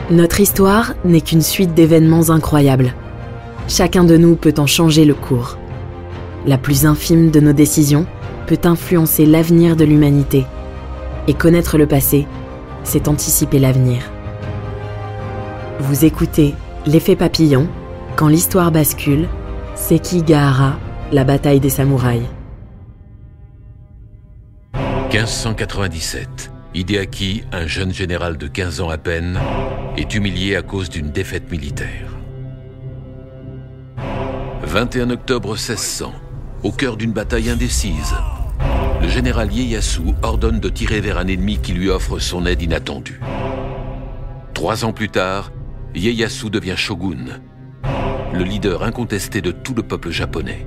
Notre histoire n'est qu'une suite d'événements incroyables. Chacun de nous peut en changer le cours. La plus infime de nos décisions peut influencer l'avenir de l'humanité. Et connaître le passé, c'est anticiper l'avenir. Vous écoutez L'effet papillon, quand l'histoire bascule, Sekigahara, la bataille des samouraïs. 1597. Hideaki, un jeune général de 15 ans à peine, est humilié à cause d'une défaite militaire. 21 octobre 1600, au cœur d'une bataille indécise, le général Ieyasu ordonne de tirer vers un ennemi qui lui offre son aide inattendue. 3 ans plus tard, Ieyasu devient shogun, le leader incontesté de tout le peuple japonais.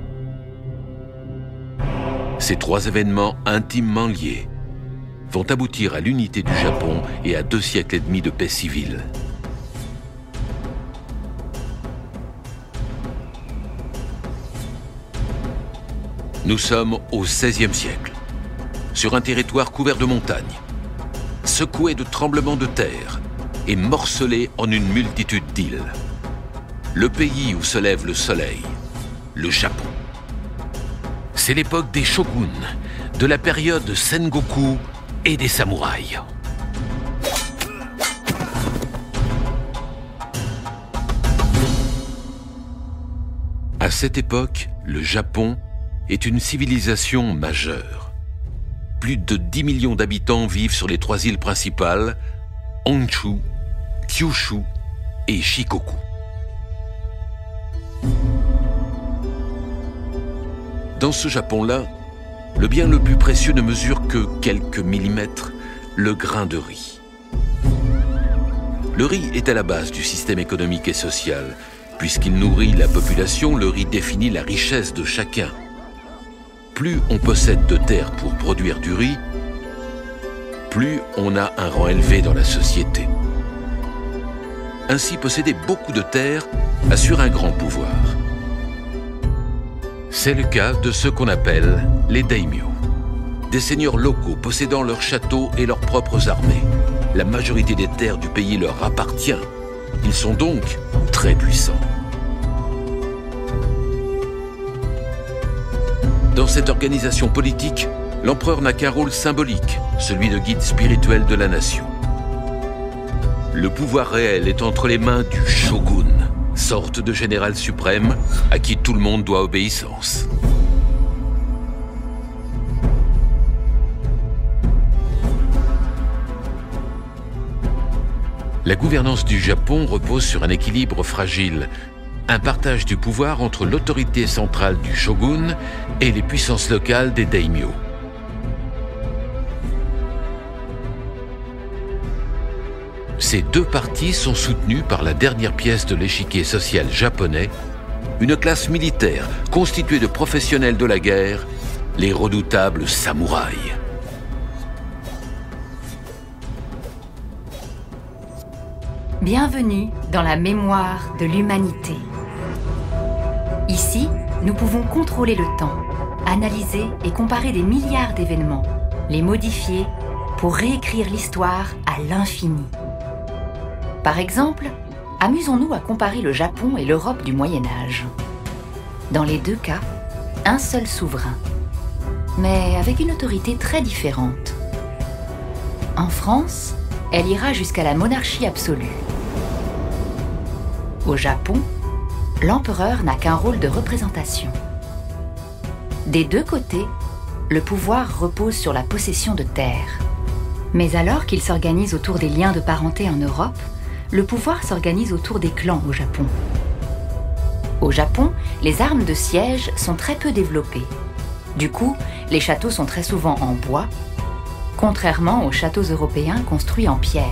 Ces 3 événements intimement liés vont aboutir à l'unité du Japon et à 2 siècles et demi de paix civile. Nous sommes au XVIe siècle, sur un territoire couvert de montagnes, secoué de tremblements de terre et morcelé en une multitude d'îles. Le pays où se lève le soleil, le Japon. C'est l'époque des shoguns, de la période Sengoku et des samouraïs. À cette époque, le Japon est une civilisation majeure. Plus de 10 millions d'habitants vivent sur les 3 îles principales, Honshu, Kyushu et Shikoku. Dans ce Japon-là, le bien le plus précieux ne mesure que quelques millimètres, le grain de riz. Le riz est à la base du système économique et social. Puisqu'il nourrit la population, le riz définit la richesse de chacun. Plus on possède de terres pour produire du riz, plus on a un rang élevé dans la société. Ainsi, posséder beaucoup de terres assure un grand pouvoir. C'est le cas de ceux qu'on appelle les daimyo, des seigneurs locaux possédant leurs châteaux et leurs propres armées. La majorité des terres du pays leur appartient. Ils sont donc très puissants. Dans cette organisation politique, l'empereur n'a qu'un rôle symbolique, celui de guide spirituel de la nation. Le pouvoir réel est entre les mains du shogun, sorte de général suprême à qui tout le monde doit obéissance. La gouvernance du Japon repose sur un équilibre fragile, un partage du pouvoir entre l'autorité centrale du shogun et les puissances locales des daimyo. Ces 2 parties sont soutenues par la dernière pièce de l'échiquier social japonais, une classe militaire constituée de professionnels de la guerre, les redoutables samouraïs. Bienvenue dans la mémoire de l'humanité. Ici, nous pouvons contrôler le temps, analyser et comparer des milliards d'événements, les modifier pour réécrire l'histoire à l'infini. Par exemple, amusons-nous à comparer le Japon et l'Europe du Moyen-Âge. Dans les 2 cas, un seul souverain, mais avec une autorité très différente. En France, elle ira jusqu'à la monarchie absolue. Au Japon, l'empereur n'a qu'un rôle de représentation. Des 2 côtés, le pouvoir repose sur la possession de terres. Mais alors qu'il s'organise autour des liens de parenté en Europe, le pouvoir s'organise autour des clans au Japon. Au Japon, les armes de siège sont très peu développées. Du coup, les châteaux sont très souvent en bois, contrairement aux châteaux européens construits en pierre.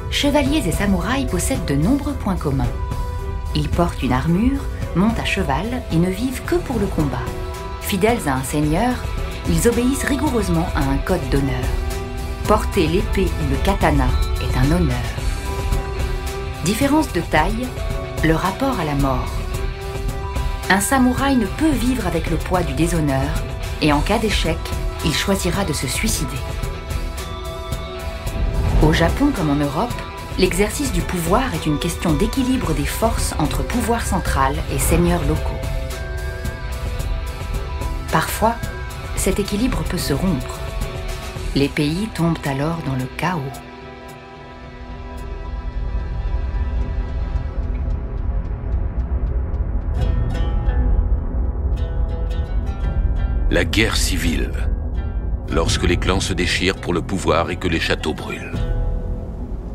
Chevaliers et samouraïs possèdent de nombreux points communs. Ils portent une armure, montent à cheval et ne vivent que pour le combat. Fidèles à un seigneur, ils obéissent rigoureusement à un code d'honneur. Porter l'épée ou le katana est un honneur. Différence de taille, le rapport à la mort. Un samouraï ne peut vivre avec le poids du déshonneur et en cas d'échec, il choisira de se suicider. Au Japon comme en Europe, l'exercice du pouvoir est une question d'équilibre des forces entre pouvoir central et seigneurs locaux. Parfois, cet équilibre peut se rompre. Les pays tombent alors dans le chaos. La guerre civile, lorsque les clans se déchirent pour le pouvoir et que les châteaux brûlent.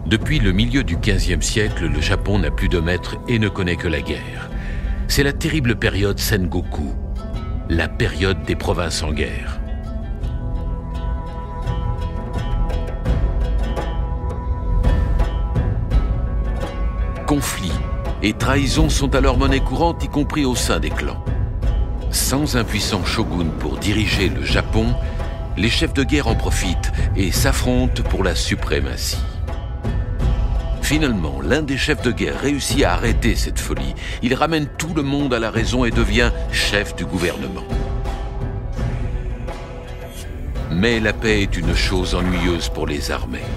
Depuis le milieu du XVe siècle, le Japon n'a plus de maître et ne connaît que la guerre. C'est la terrible période Sengoku, la période des provinces en guerre. Conflits et trahisons sont alors monnaie courante, y compris au sein des clans. Sans un puissant shogun pour diriger le Japon, les chefs de guerre en profitent et s'affrontent pour la suprématie. Finalement, l'un des chefs de guerre réussit à arrêter cette folie. Il ramène tout le monde à la raison et devient chef du gouvernement. Mais la paix est une chose ennuyeuse pour les armées.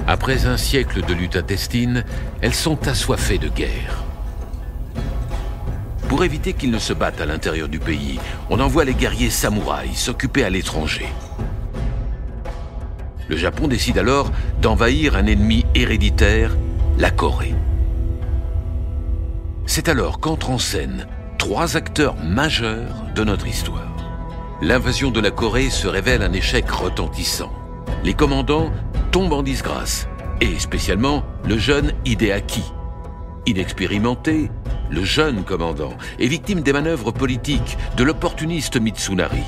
Après un siècle de lutte intestine, elles sont assoiffées de guerre. Pour éviter qu'ils ne se battent à l'intérieur du pays, on envoie les guerriers samouraïs s'occuper à l'étranger. Le Japon décide alors d'envahir un ennemi héréditaire, la Corée. C'est alors qu'entrent en scène 3 acteurs majeurs de notre histoire. L'invasion de la Corée se révèle un échec retentissant. Les commandants tombent en disgrâce, et spécialement le jeune Hideaki. Inexpérimenté, le jeune commandant est victime des manœuvres politiques de l'opportuniste Mitsunari.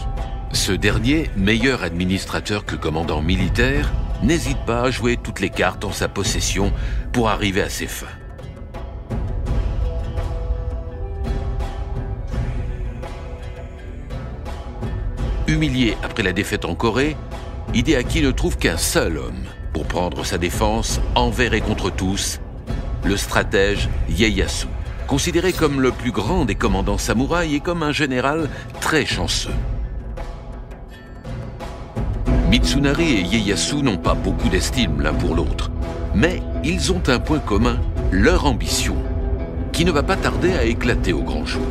Ce dernier, meilleur administrateur que commandant militaire, n'hésite pas à jouer toutes les cartes en sa possession pour arriver à ses fins. Humilié après la défaite en Corée, Hideaki ne trouve qu'un seul homme pour prendre sa défense envers et contre tous, le stratège Ieyasu, considéré comme le plus grand des commandants samouraïs et comme un général très chanceux. Mitsunari et Ieyasu n'ont pas beaucoup d'estime l'un pour l'autre, mais ils ont un point commun, leur ambition, qui ne va pas tarder à éclater au grand jour.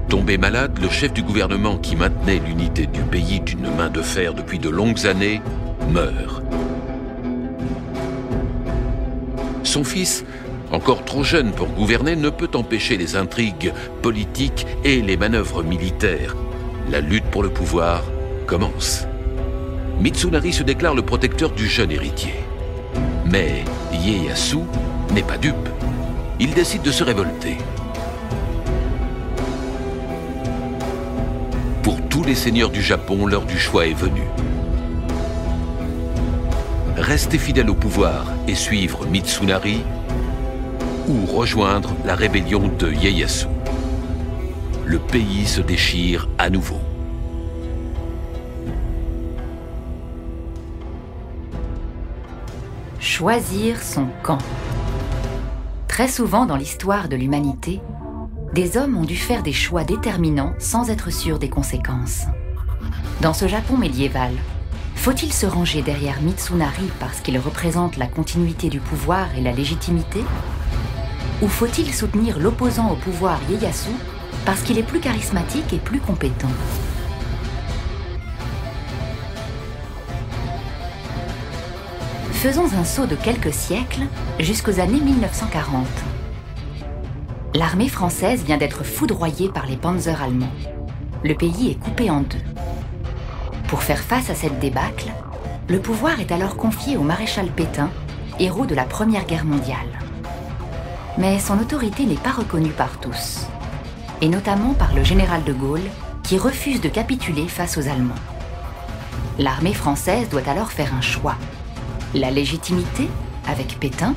Tombé malade, le chef du gouvernement qui maintenait l'unité du pays d'une main de fer depuis de longues années meurt. Son fils, encore trop jeune pour gouverner, ne peut empêcher les intrigues politiques et les manœuvres militaires. La lutte pour le pouvoir commence. Mitsunari se déclare le protecteur du jeune héritier. Mais Ieyasu n'est pas dupe. Il décide de se révolter. Pour tous les seigneurs du Japon, l'heure du choix est venue. Rester fidèle au pouvoir et suivre Mitsunari, ou rejoindre la rébellion de Ieyasu. Le pays se déchire à nouveau. Choisir son camp. Très souvent dans l'histoire de l'humanité, des hommes ont dû faire des choix déterminants sans être sûrs des conséquences. Dans ce Japon médiéval, faut-il se ranger derrière Mitsunari parce qu'il représente la continuité du pouvoir et la légitimité? Ou faut-il soutenir l'opposant au pouvoir Ieyasu parce qu'il est plus charismatique et plus compétent? Faisons un saut de quelques siècles jusqu'aux années 1940. L'armée française vient d'être foudroyée par les panzers allemands. Le pays est coupé en deux. Pour faire face à cette débâcle, le pouvoir est alors confié au maréchal Pétain, héros de la Première Guerre mondiale. Mais son autorité n'est pas reconnue par tous, et notamment par le général de Gaulle, qui refuse de capituler face aux Allemands. L'armée française doit alors faire un choix. La légitimité, avec Pétain,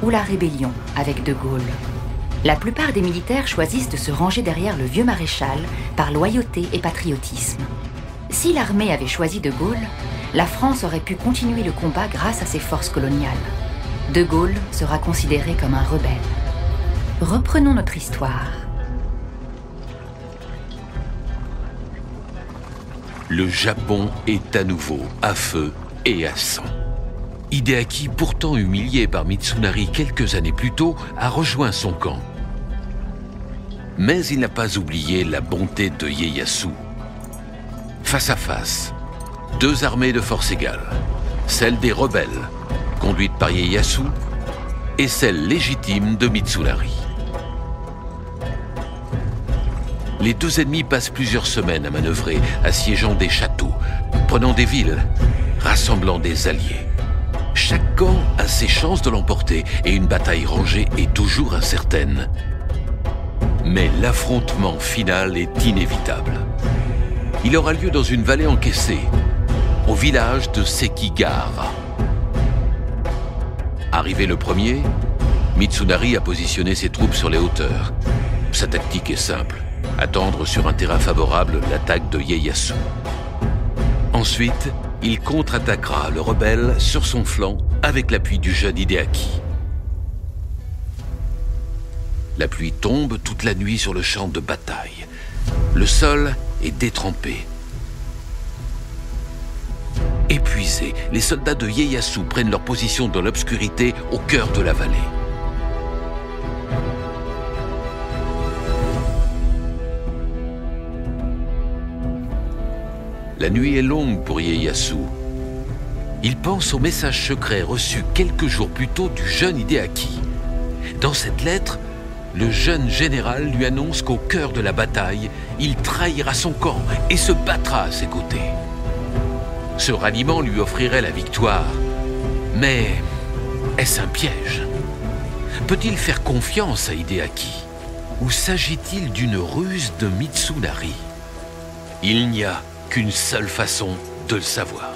ou la rébellion, avec de Gaulle. La plupart des militaires choisissent de se ranger derrière le vieux maréchal par loyauté et patriotisme. Si l'armée avait choisi de Gaulle, la France aurait pu continuer le combat grâce à ses forces coloniales. De Gaulle sera considéré comme un rebelle. Reprenons notre histoire. Le Japon est à nouveau à feu et à sang. Hideaki, pourtant humilié par Mitsunari quelques années plus tôt, a rejoint son camp. Mais il n'a pas oublié la bonté de Ieyasu. Face à face, deux armées de force égale, celle des rebelles, conduite par Ieyasu, et celle légitime de Mitsunari. Les deux ennemis passent plusieurs semaines à manœuvrer, assiégeant des châteaux, prenant des villes, rassemblant des alliés. Chaque camp a ses chances de l'emporter et une bataille rangée est toujours incertaine. Mais l'affrontement final est inévitable. Il aura lieu dans une vallée encaissée, au village de Sekigahara. Arrivé le premier, Mitsunari a positionné ses troupes sur les hauteurs. Sa tactique est simple, attendre sur un terrain favorable l'attaque de Ieyasu. Ensuite, il contre-attaquera le rebelle sur son flanc avec l'appui du jeune Hideaki. La pluie tombe toute la nuit sur le champ de bataille. Le sol est détrempé. Épuisés, les soldats de Ieyasu prennent leur position dans l'obscurité au cœur de la vallée. La nuit est longue pour Ieyasu. Il pense au message secret reçu quelques jours plus tôt du jeune Hideaki. Dans cette lettre, le jeune général lui annonce qu'au cœur de la bataille, il trahira son camp et se battra à ses côtés. Ce ralliement lui offrirait la victoire. Mais est-ce un piège? Peut-il faire confiance à Hideaki? Ou s'agit-il d'une ruse de Mitsunari? Il n'y a qu'une seule façon de le savoir.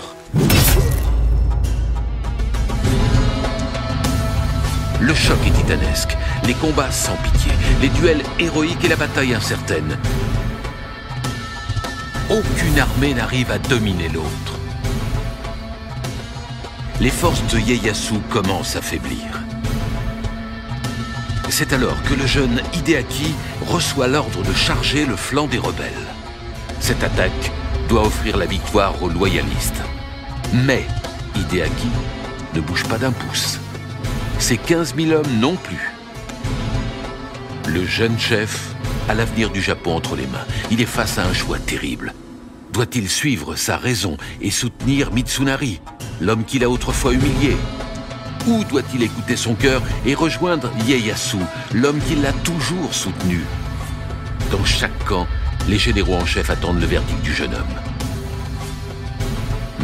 Le choc est titanesque, les combats sans pitié, les duels héroïques et la bataille incertaine. Aucune armée n'arrive à dominer l'autre. Les forces de Ieyasu commencent à faiblir. C'est alors que le jeune Hideaki reçoit l'ordre de charger le flanc des rebelles. Cette attaque doit offrir la victoire aux loyalistes. Mais Hideaki ne bouge pas d'un pouce. Ses 15 000 hommes non plus. Le jeune chef a l'avenir du Japon entre les mains. Il est face à un choix terrible. Doit-il suivre sa raison et soutenir Mitsunari, l'homme qu'il a autrefois humilié? Ou doit-il écouter son cœur et rejoindre Ieyasu, l'homme qui l'a toujours soutenu? Dans chaque camp, les généraux en chef attendent le verdict du jeune homme.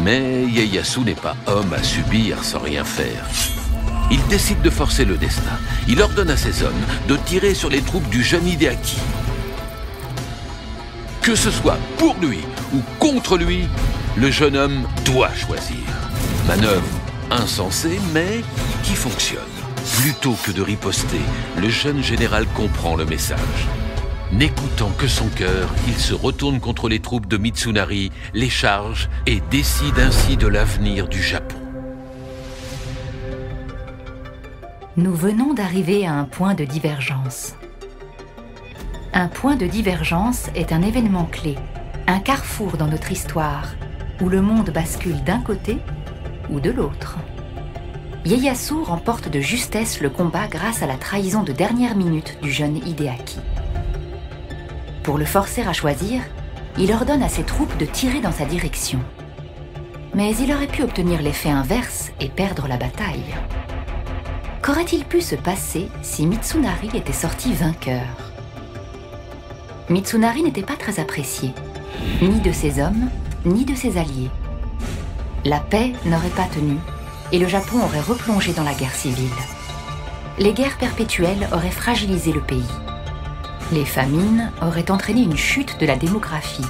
Mais Ieyasu n'est pas homme à subir sans rien faire. Il décide de forcer le destin. Il ordonne à ses hommes de tirer sur les troupes du jeune Hideaki. Que ce soit pour lui ou contre lui, le jeune homme doit choisir. Manœuvre insensée, mais qui fonctionne. Plutôt que de riposter, le jeune général comprend le message. N'écoutant que son cœur, il se retourne contre les troupes de Mitsunari, les charge et décide ainsi de l'avenir du Japon. Nous venons d'arriver à un point de divergence. Un point de divergence est un événement clé, un carrefour dans notre histoire, où le monde bascule d'un côté ou de l'autre. Ieyasu remporte de justesse le combat grâce à la trahison de dernière minute du jeune Hideaki. Pour le forcer à choisir, il ordonne à ses troupes de tirer dans sa direction. Mais il aurait pu obtenir l'effet inverse et perdre la bataille. Qu'aurait-il pu se passer si Mitsunari était sorti vainqueur? Mitsunari n'était pas très apprécié, ni de ses hommes, ni de ses alliés. La paix n'aurait pas tenu, et le Japon aurait replongé dans la guerre civile. Les guerres perpétuelles auraient fragilisé le pays. Les famines auraient entraîné une chute de la démographie.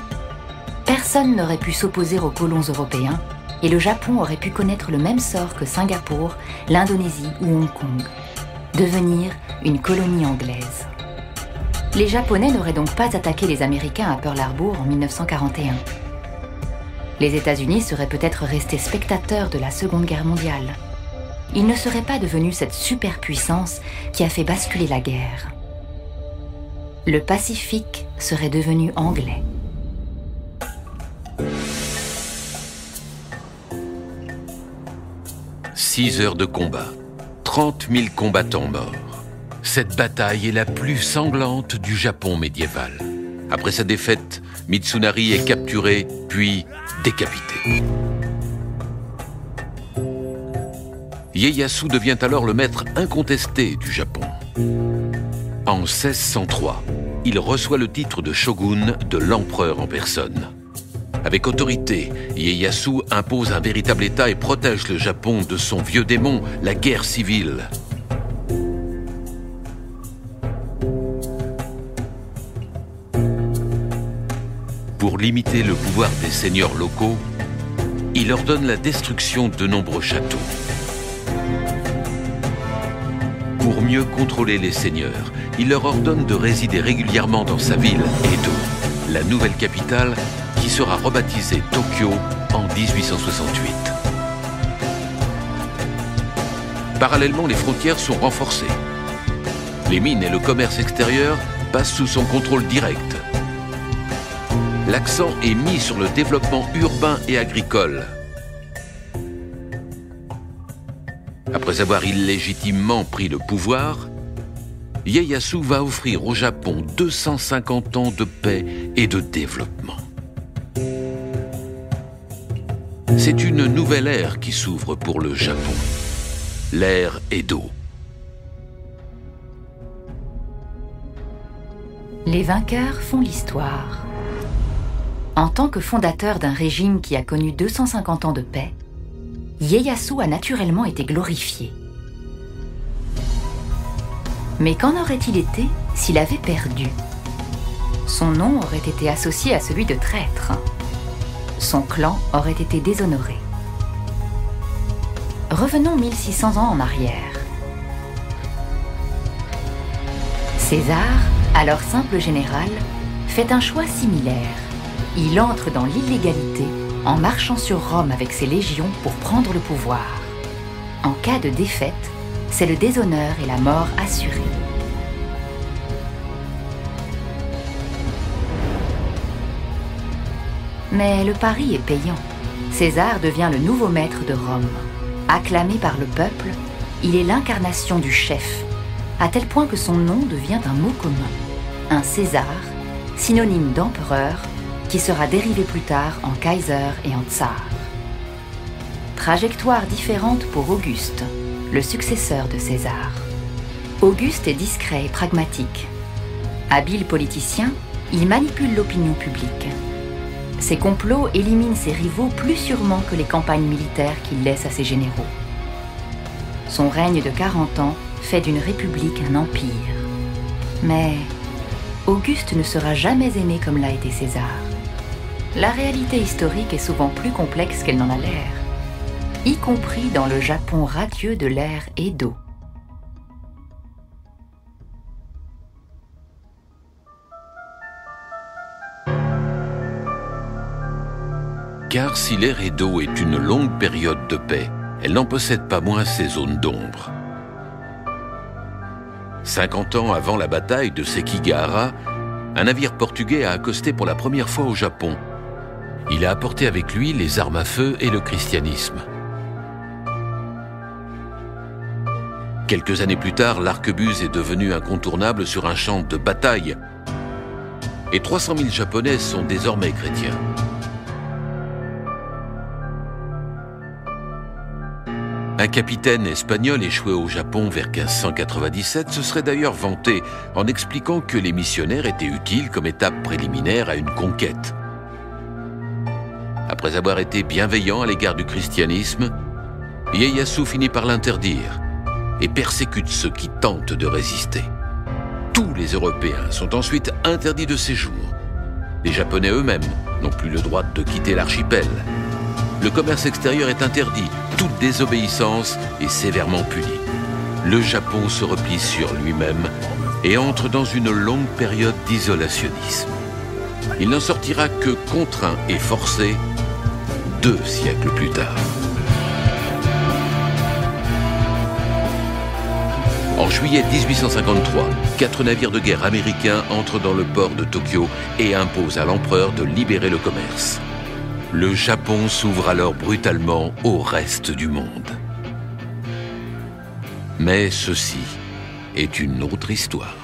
Personne n'aurait pu s'opposer aux colons européens, et le Japon aurait pu connaître le même sort que Singapour, l'Indonésie ou Hong Kong, devenir une colonie anglaise. Les Japonais n'auraient donc pas attaqué les Américains à Pearl Harbor en 1941. Les États-Unis seraient peut-être restés spectateurs de la Seconde Guerre mondiale. Ils ne seraient pas devenus cette superpuissance qui a fait basculer la guerre. Le Pacifique serait devenu anglais. 6 heures de combat, 30 000 combattants morts. Cette bataille est la plus sanglante du Japon médiéval. Après sa défaite, Mitsunari est capturé, puis décapité. Ieyasu devient alors le maître incontesté du Japon. En 1603, il reçoit le titre de shogun de l'empereur en personne. Avec autorité, Ieyasu impose un véritable État et protège le Japon de son vieux démon, la guerre civile. Pour limiter le pouvoir des seigneurs locaux, il ordonne la destruction de nombreux châteaux. Pour mieux contrôler les seigneurs, il leur ordonne de résider régulièrement dans sa ville, Edo, la nouvelle capitale qui sera rebaptisée Tokyo en 1868. Parallèlement, les frontières sont renforcées. Les mines et le commerce extérieur passent sous son contrôle direct. L'accent est mis sur le développement urbain et agricole. Après avoir illégitimement pris le pouvoir, Ieyasu va offrir au Japon 250 ans de paix et de développement. C'est une nouvelle ère qui s'ouvre pour le Japon, l'ère Edo. Les vainqueurs font l'histoire. En tant que fondateur d'un régime qui a connu 250 ans de paix, Ieyasu a naturellement été glorifié. Mais qu'en aurait-il été s'il avait perdu? Son nom aurait été associé à celui de traître. Son clan aurait été déshonoré. Revenons 1600 ans en arrière. César, alors simple général, fait un choix similaire. Il entre dans l'illégalité en marchant sur Rome avec ses légions pour prendre le pouvoir. En cas de défaite, c'est le déshonneur et la mort assurée. Mais le pari est payant. César devient le nouveau maître de Rome. Acclamé par le peuple, il est l'incarnation du chef, à tel point que son nom devient un mot commun. Un César, synonyme d'empereur, qui sera dérivé plus tard en Kaiser et en Tsar. Trajectoire différente pour Auguste, le successeur de César. Auguste est discret et pragmatique. Habile politicien, il manipule l'opinion publique. Ses complots éliminent ses rivaux plus sûrement que les campagnes militaires qu'il laisse à ses généraux. Son règne de 40 ans fait d'une république un empire. Mais Auguste ne sera jamais aimé comme l'a été César. La réalité historique est souvent plus complexe qu'elle n'en a l'air, y compris dans le Japon radieux de l'ère Edo. Car si l'ère Edo est une longue période de paix, elle n'en possède pas moins ses zones d'ombre. 50 ans avant la bataille de Sekigahara, un navire portugais a accosté pour la première fois au Japon. Il a apporté avec lui les armes à feu et le christianisme. Quelques années plus tard, l'arquebuse est devenu incontournable sur un champ de bataille. Et 300 000 Japonais sont désormais chrétiens. Un capitaine espagnol échoué au Japon vers 1597 se serait d'ailleurs vanté en expliquant que les missionnaires étaient utiles comme étape préliminaire à une conquête. Après avoir été bienveillant à l'égard du christianisme, Ieyasu finit par l'interdire et persécute ceux qui tentent de résister. Tous les Européens sont ensuite interdits de séjour. Les Japonais eux-mêmes n'ont plus le droit de quitter l'archipel. Le commerce extérieur est interdit, toute désobéissance est sévèrement punie. Le Japon se replie sur lui-même et entre dans une longue période d'isolationnisme. Il n'en sortira que contraint et forcé 2 siècles plus tard. En juillet 1853, 4 navires de guerre américains entrent dans le port de Tokyo et imposent à l'empereur de libérer le commerce. Le Japon s'ouvre alors brutalement au reste du monde. Mais ceci est une autre histoire.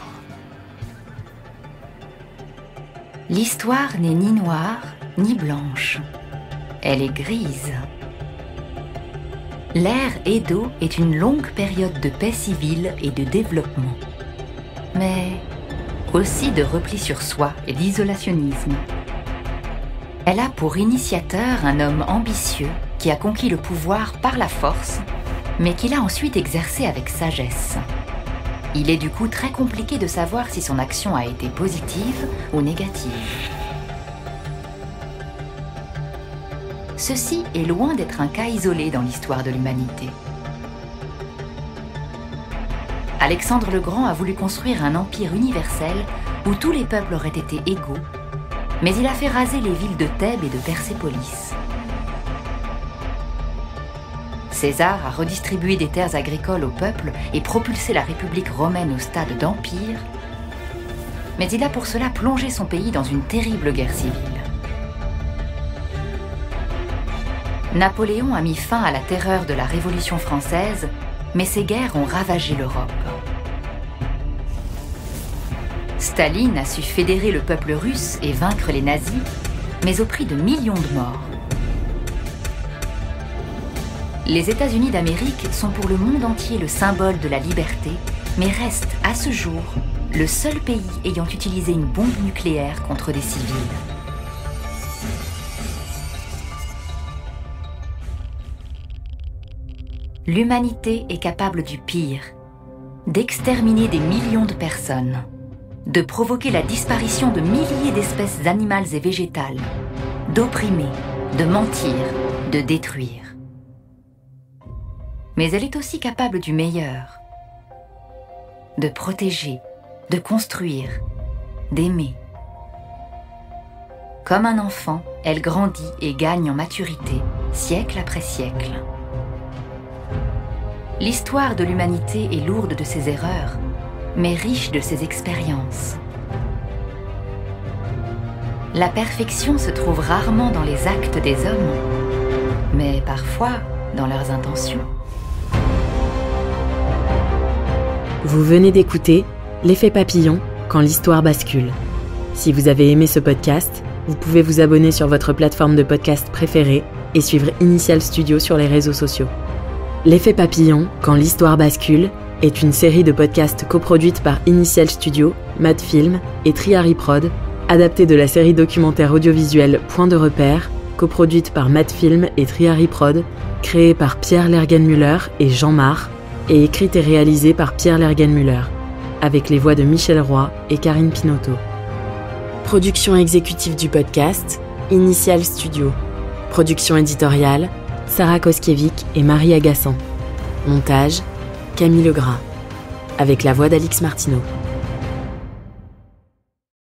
L'histoire n'est ni noire ni blanche. Elle est grise. L'ère Edo est une longue période de paix civile et de développement, mais aussi de repli sur soi et d'isolationnisme. Elle a pour initiateur un homme ambitieux qui a conquis le pouvoir par la force, mais qu'il a ensuite exercé avec sagesse. Il est du coup très compliqué de savoir si son action a été positive ou négative. Ceci est loin d'être un cas isolé dans l'histoire de l'humanité. Alexandre le Grand a voulu construire un empire universel où tous les peuples auraient été égaux, mais il a fait raser les villes de Thèbes et de Persépolis. César a redistribué des terres agricoles au peuple et propulsé la République romaine au stade d'empire, mais il a pour cela plongé son pays dans une terrible guerre civile. Napoléon a mis fin à la terreur de la Révolution française, mais ces guerres ont ravagé l'Europe. Staline a su fédérer le peuple russe et vaincre les nazis, mais au prix de millions de morts. Les États-Unis d'Amérique sont pour le monde entier le symbole de la liberté, mais restent à ce jour le seul pays ayant utilisé une bombe nucléaire contre des civils. L'humanité est capable du pire, d'exterminer des millions de personnes, de provoquer la disparition de milliers d'espèces animales et végétales, d'opprimer, de mentir, de détruire. Mais elle est aussi capable du meilleur, de protéger, de construire, d'aimer. Comme un enfant, elle grandit et gagne en maturité, siècle après siècle. L'histoire de l'humanité est lourde de ses erreurs, mais riche de ses expériences. La perfection se trouve rarement dans les actes des hommes, mais parfois dans leurs intentions. Vous venez d'écouter L'effet papillon quand l'histoire bascule. Si vous avez aimé ce podcast, vous pouvez vous abonner sur votre plateforme de podcast préférée et suivre Initial Studio sur les réseaux sociaux. L'effet papillon quand l'histoire bascule est une série de podcasts coproduite par Initial Studio, Madfilm et Triary Prod, adaptée de la série documentaire audiovisuelle Point de repère, coproduite par Madfilm et Triary Prod, créée par Pierre Lergenmüller et Jean Marr, et écrite et réalisée par Pierre Lergenmüller, avec les voix de Michel Roy et Karine Pinotto. Production exécutive du podcast, Initial Studio. Production éditoriale, Sarah Koskiewicz et Marie Agassan. Montage, Camille Legras. Avec la voix d'Alix Martineau.